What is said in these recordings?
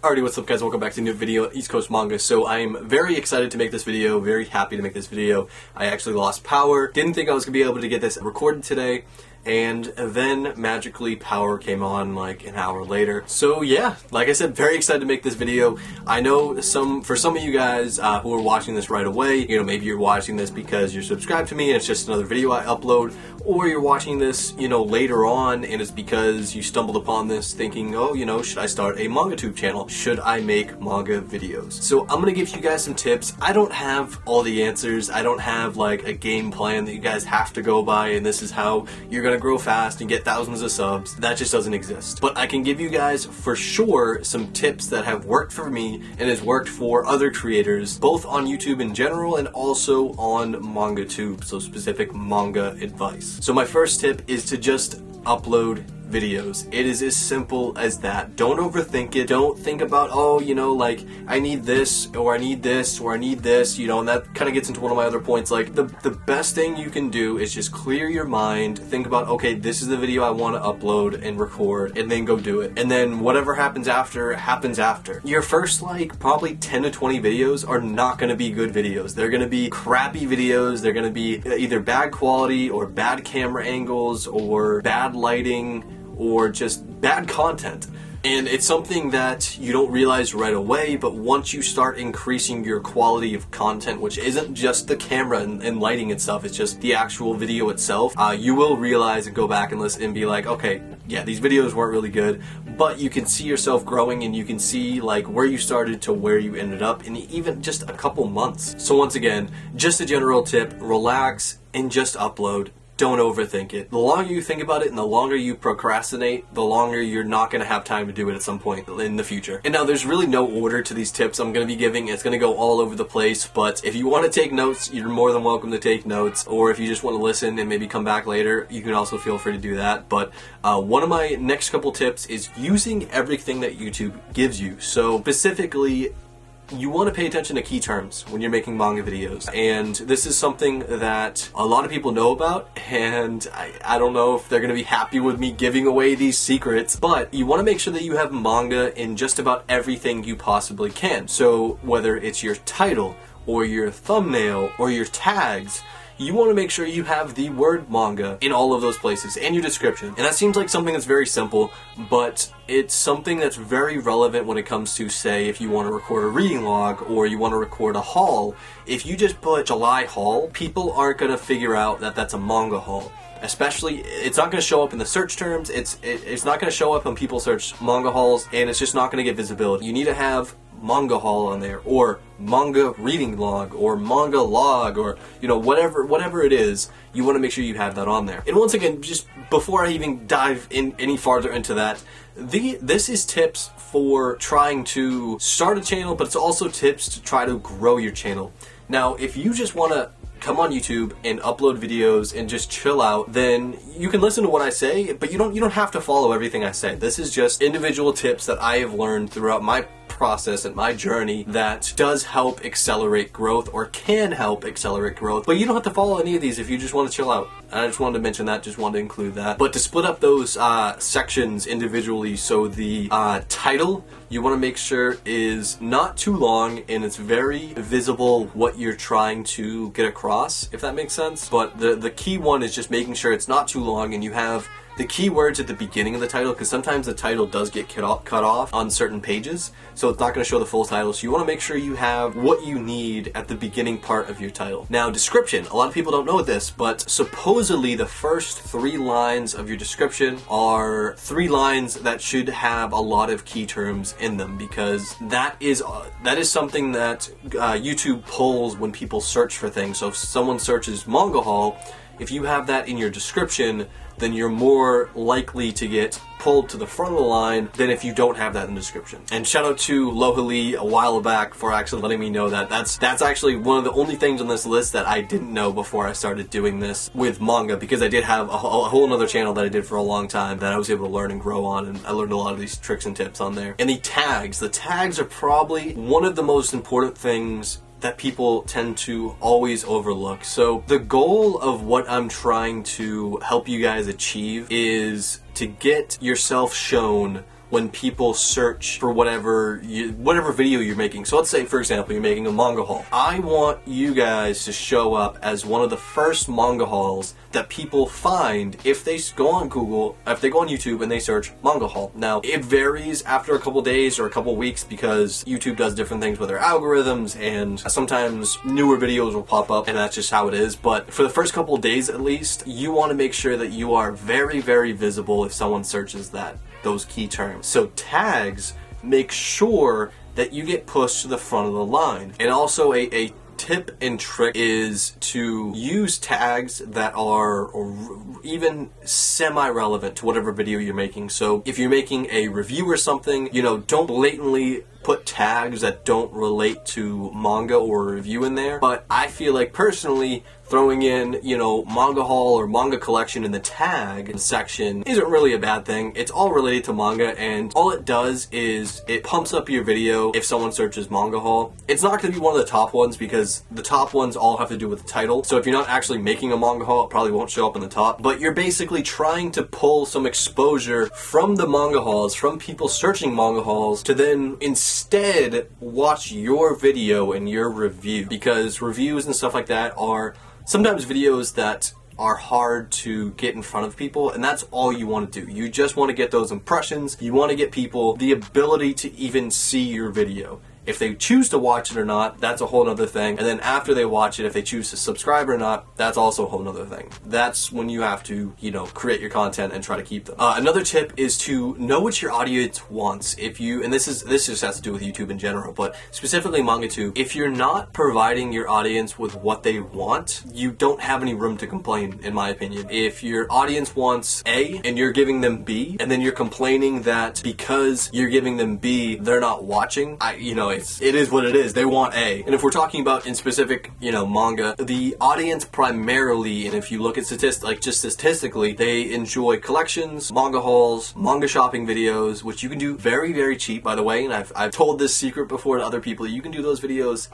Alrighty, what's up guys, welcome back to a new video at East Coast Manga. So I'm very excited to make this video, very happy to make this video. I actually lost power, didn't think I was going to be able to get this recorded today, and then magically power came on like an hour later. So yeah, like I said, very excited to make this video. I know for some of you guys who are watching this right away, you know, maybe you're watching this because you're subscribed to me and it's just another video I upload, or you're watching this, you know, later on and it's because you stumbled upon this thinking, oh, you know, should I start a mangatube channel? Should I make manga videos? So I'm gonna give you guys some tips. I don't have all the answers. I don't have like a game plan that you guys have to go by and this is how you're gonna grow fast and get thousands of subs. That just doesn't exist. But I can give you guys for sure some tips that have worked for me and has worked for other creators, both on YouTube in general and also on mangatube, so specific manga advice. So my first tip is to just upload videos. It is as simple as that. Don't overthink it. Don't think about, oh, you know, like I need this or I need this or I need this, you know, and that kind of gets into one of my other points. Like the best thing you can do is just clear your mind, think about, okay, this is the video I want to upload and record, and then go do it. And then whatever happens after, happens after. Your first like probably 10 to 20 videos are not going to be good videos. They're going to be crappy videos. They're going to be either bad quality or bad camera angles or bad lighting or just bad content. And it's something that you don't realize right away, but once you start increasing your quality of content, which isn't just the camera and lighting and stuff, it's just the actual video itself, you will realize and go back and listen and be like, okay, yeah, these videos weren't really good, but you can see yourself growing and you can see like where you started to where you ended up in even just a couple months. So once again, just a general tip, relax and just upload. Don't overthink it. The longer you think about it and the longer you procrastinate, the longer you're not going to have time to do it at some point in the future. And now there's really no order to these tips I'm going to be giving. It's going to go all over the place, but if you want to take notes, you're more than welcome to take notes, or if you just want to listen and maybe come back later, you can also feel free to do that. But one of my next couple tips is using everything that YouTube gives you. So specifically, you want to pay attention to key terms when you're making manga videos, and this is something that a lot of people know about, and I don't know if they're going to be happy with me giving away these secrets, but you want to make sure that you have manga in just about everything you possibly can. So whether it's your title or your thumbnail or your tags, you want to make sure you have the word manga in all of those places, and your description. And that seems like something that's very simple, but it's something that's very relevant when it comes to, say, if you want to record a reading log or you want to record a haul. If you just put July haul, people aren't going to figure out that that's a manga haul. Especially, it's not going to show up in the search terms, it's not going to show up when people search manga hauls, and it's just not going to get visibility. You need to have manga haul on there, or manga reading log, or manga log, or, you know, whatever it is, you want to make sure you have that on there. And once again, just before I even dive in any farther into that, this is tips for trying to start a channel, but it's also tips to try to grow your channel. Now, if you just want to come on YouTube and upload videos and just chill out, then you can listen to what I say, but you don't have to follow everything I say. This is just individual tips that I have learned throughout my process and my journey that does help accelerate growth, or can help accelerate growth, but you don't have to follow any of these if you just want to chill out. I just wanted to mention that, just wanted to include that. But to split up those sections individually, so the title, you want to make sure is not too long and it's very visible what you're trying to get across, if that makes sense. But the key one is just making sure it's not too long and you have the keywords at the beginning of the title, because sometimes the title does get cut off on certain pages, so it's not going to show the full title. So you want to make sure you have what you need at the beginning part of your title. Now, description. A lot of people don't know this, but supposedly the first 3 lines of your description are 3 lines that should have a lot of key terms in them, because that is something that YouTube pulls when people search for things. So if someone searches manga haul, if you have that in your description, then you're more likely to get pulled to the front of the line than if you don't have that in the description. And shout out to Lohali a while back for actually letting me know that that's actually one of the only things on this list that I didn't know before I started doing this with manga, because I did have a whole other channel that I did for a long time that I was able to learn and grow on, and I learned a lot of these tricks and tips on there. And the tags are probably one of the most important things that people tend to always overlook. So the goal of what I'm trying to help you guys achieve is to get yourself shown when people search for whatever video you're making. So let's say, for example, you're making a manga haul. I want you guys to show up as one of the first manga hauls that people find if they go on Google, if they go on YouTube and they search manga haul. Now, it varies after a couple days or a couple weeks because YouTube does different things with their algorithms, and sometimes newer videos will pop up, and that's just how it is. But for the first couple days at least, you want to make sure that you are very, very visible if someone searches those key terms. So tags make sure that you get pushed to the front of the line. And also a tip and trick is to use tags that are even semi-relevant to whatever video you're making. So if you're making a review or something, you know, don't blatantly put tags that don't relate to manga or a review in there. But I feel like personally, throwing in, you know, manga haul or manga collection in the tag section isn't really a bad thing. It's all related to manga, and all it does is it pumps up your video if someone searches manga haul. It's not going to be one of the top ones because the top ones all have to do with the title. So if you're not actually making a manga haul, it probably won't show up in the top. But you're basically trying to pull some exposure from the manga hauls, from people searching manga hauls, to then instead watch your video and your review, because reviews and stuff like that are sometimes videos that are hard to get in front of people, and that's all you want to do. You just want to get those impressions. You want to get people the ability to even see your video. If they choose to watch it or not, that's a whole other thing. And then after they watch it, if they choose to subscribe or not, that's also a whole other thing. That's when you have to, you know, create your content and try to keep them. Another tip is to know what your audience wants. If you, and this just has to do with YouTube in general, but specifically MangaTube, if you're not providing your audience with what they want, you don't have any room to complain, in my opinion. If your audience wants A and you're giving them B, and then you're complaining that because you're giving them B, they're not watching, you know, it is what it is. They want A. And if we're talking about in specific, you know, manga, the audience primarily, and if you look at just statistically, they enjoy collections, manga hauls, manga shopping videos, which you can do very, very cheap, by the way. And I've told this secret before to other people. You can do those videos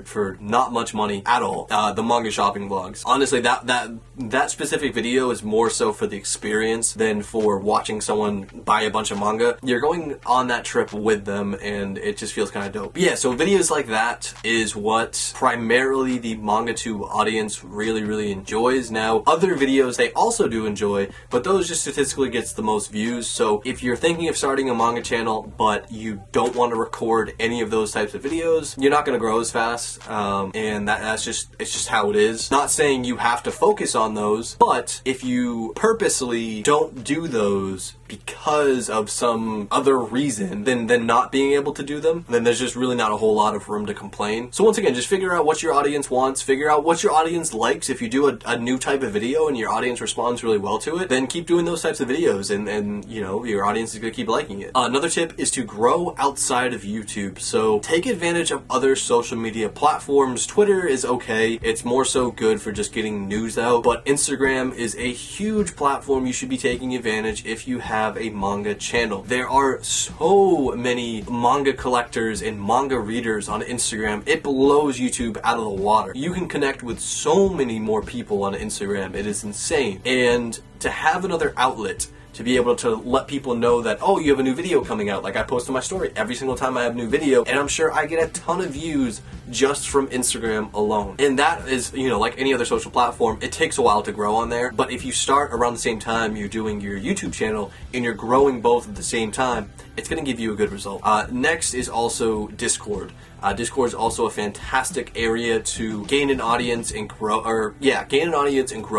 for not much money at all. The manga shopping vlogs. Honestly, that specific video is more so for the experience than for watching someone buy a bunch of manga. You're going on that trip with them, and it just feels kind of dope. Yeah, so videos like that is what primarily the MangaTube audience really, really enjoys. Now, other videos they also do enjoy, but those just statistically gets the most views. So if you're thinking of starting a manga channel, but you don't want to record any of those types of videos, you're not going to grow as fast, and it's just how it is. Not saying you have to focus on those, but if you purposely don't do those because of some other reason than not being able to do them, then there's just really not a whole lot of room to complain. So once again, just figure out what your audience wants, figure out what your audience likes. If you do a new type of video and your audience responds really well to it, then keep doing those types of videos, and you know, your audience is going to keep liking it. Another tip is to grow outside of YouTube. So take advantage of other social media platforms. Twitter is okay. It's more so good for just getting news out, but Instagram is a huge platform you should be taking advantage if you have a manga channel. There are so many manga collectors and manga readers on Instagram. It blows YouTube out of the water. You can connect with so many more people on Instagram. It is insane. And to have another outlet to be able to let people know that, oh, you have a new video coming out. Like I post on my story every single time I have a new video, and I'm sure I get a ton of views just from Instagram alone. And that is, you know, like any other social platform, it takes a while to grow on there. But if you start around the same time you're doing your YouTube channel and you're growing both at the same time, it's going to give you a good result. Next is also Discord. Discord is also a fantastic area to gain an audience and grow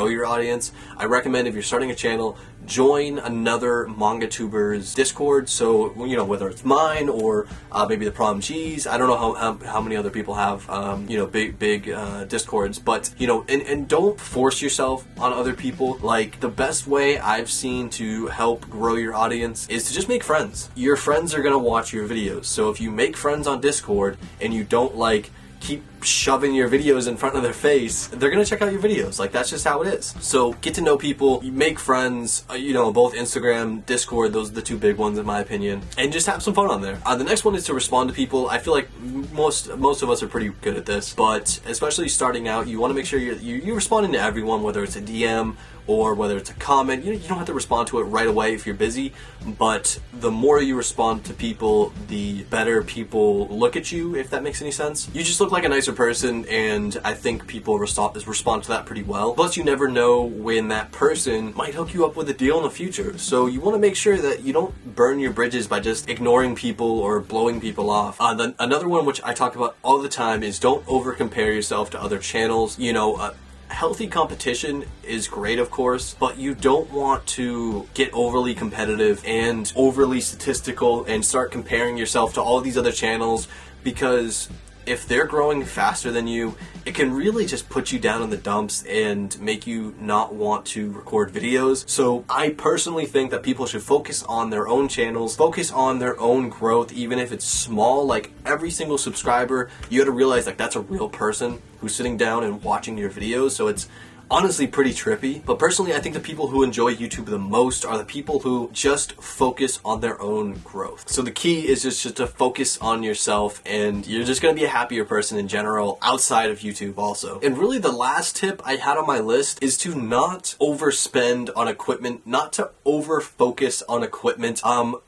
your audience. I recommend if you're starting a channel, join another manga-tuber's Discord. So, you know, whether it's mine or maybe the Prom G's, I don't know how many other people have, you know, big Discords, but, you know, and don't force yourself on other people. Like, the best way I've seen to help grow your audience is to just make friends. Your friends are gonna watch your videos. So if you make friends on Discord and you don't, like, keep shoving your videos in front of their face, they're gonna check out your videos. Like, that's just how it is. So get to know people, you make friends, you know, both Instagram, Discord, those are the two big ones in my opinion, and just have some fun on there. The next one is to respond to people. I feel like most of us are pretty good at this, but especially starting out, you want to make sure you're responding to everyone, whether it's a DM, or whether it's a comment. You don't have to respond to it right away if you're busy, but the more you respond to people, the better people look at you, if that makes any sense. You just look like a nicer person, and I think people respond to that pretty well. Plus, you never know when that person might hook you up with a deal in the future, so you want to make sure that you don't burn your bridges by just ignoring people or blowing people off. Another one which I talk about all the time is don't over compare yourself to other channels. Healthy competition is great, of course, but you don't want to get overly competitive and overly statistical and start comparing yourself to all these other channels, because if they're growing faster than you, it can really just put you down in the dumps and make you not want to record videos. So I personally think that people should focus on their own channels, focus on their own growth, even if it's small. Like, every single subscriber, you gotta realize, like, that's a real person who's sitting down and watching your videos. So it's honestly pretty trippy. But personally, I think the people who enjoy YouTube the most are the people who just focus on their own growth. So the key is just to focus on yourself, and you're just going to be a happier person in general outside of YouTube also. And really, the last tip I had on my list is to not overspend on equipment, not to over focus on equipment.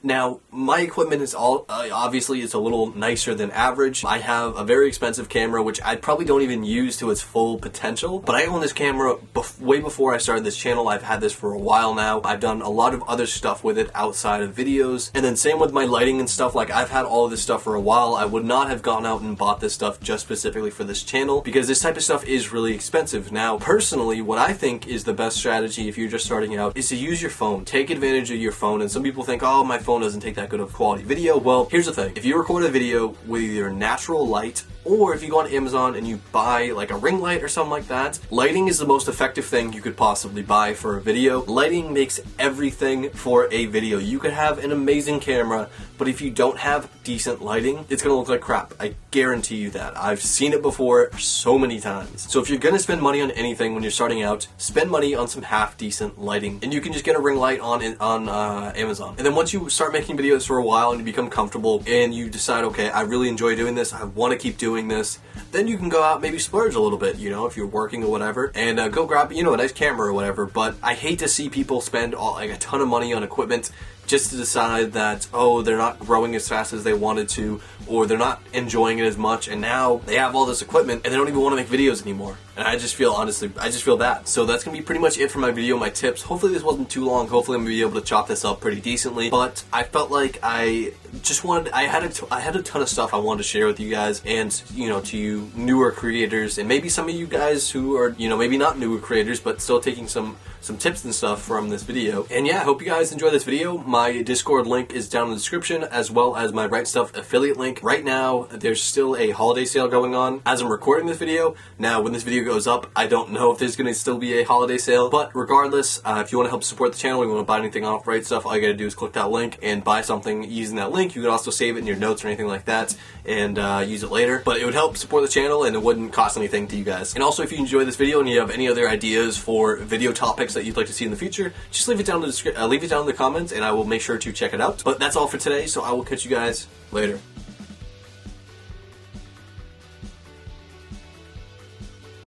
Now, my equipment is obviously it's a little nicer than average. I have a very expensive camera, which I probably don't even use to its full potential, but I own this camera way before I started this channel. I've had this for a while now. I've done a lot of other stuff with it outside of videos, and then same with my lighting and stuff. Like, I've had all of this stuff for a while. I would not have gone out and bought this stuff just specifically for this channel, because this type of stuff is really expensive. Now, personally, what I think is the best strategy if you're just starting out is to use your phone. Take advantage of your phone. And some people think, oh, my phone doesn't take that good of quality video. Well, here's the thing. If you record a video with either natural light, or if you go on Amazon and you buy like a ring light or something like that, lighting is the most effective thing you could possibly buy for a video. Lighting makes everything for a video. You could have an amazing camera, but if you don't have decent lighting, it's gonna look like crap. I guarantee you that. I've seen it before so many times. So if you're gonna spend money on anything when you're starting out, spend money on some half-decent lighting. And you can just get a ring light on Amazon. And then once you start making videos for a while and you become comfortable and you decide, okay, I really enjoy doing this, I wanna keep doing this, then you can go out, maybe splurge a little bit, if you're working or whatever, and go grab, a nice camera or whatever. But I hate to see people spend a ton of money on equipment just to decide that, oh, they're not growing as fast as they wanted to, or they're not enjoying it as much, and now they have all this equipment and they don't even want to make videos anymore. And I just feel, honestly, I just feel bad. So that's going to be pretty much it for my video, my tips. Hopefully this wasn't too long. Hopefully I'm going to be able to chop this up pretty decently. But I felt like I had a ton of stuff I wanted to share with you guys, and, to you newer creators, and maybe some of you guys who are, maybe not newer creators, but still taking some tips and stuff from this video. And yeah, I hope you guys enjoy this video. My Discord link is down in the description, as well as my Right Stuff affiliate link. Right now, there's still a holiday sale going on as I'm recording this video. Now, when this video goes up, I don't know if there's going to still be a holiday sale, but regardless, if you want to help support the channel, you want to buy anything off Right Stuff, all you got to do is click that link and buy something using that link. You can also save it in your notes or anything like that and use it later, but it would help support the channel and it wouldn't cost anything to you guys. And also, if you enjoyed this video and you have any other ideas for video topics that you'd like to see in the future, just leave it down in the comments and I will make sure to check it out. But that's all for today, so I will catch you guys later.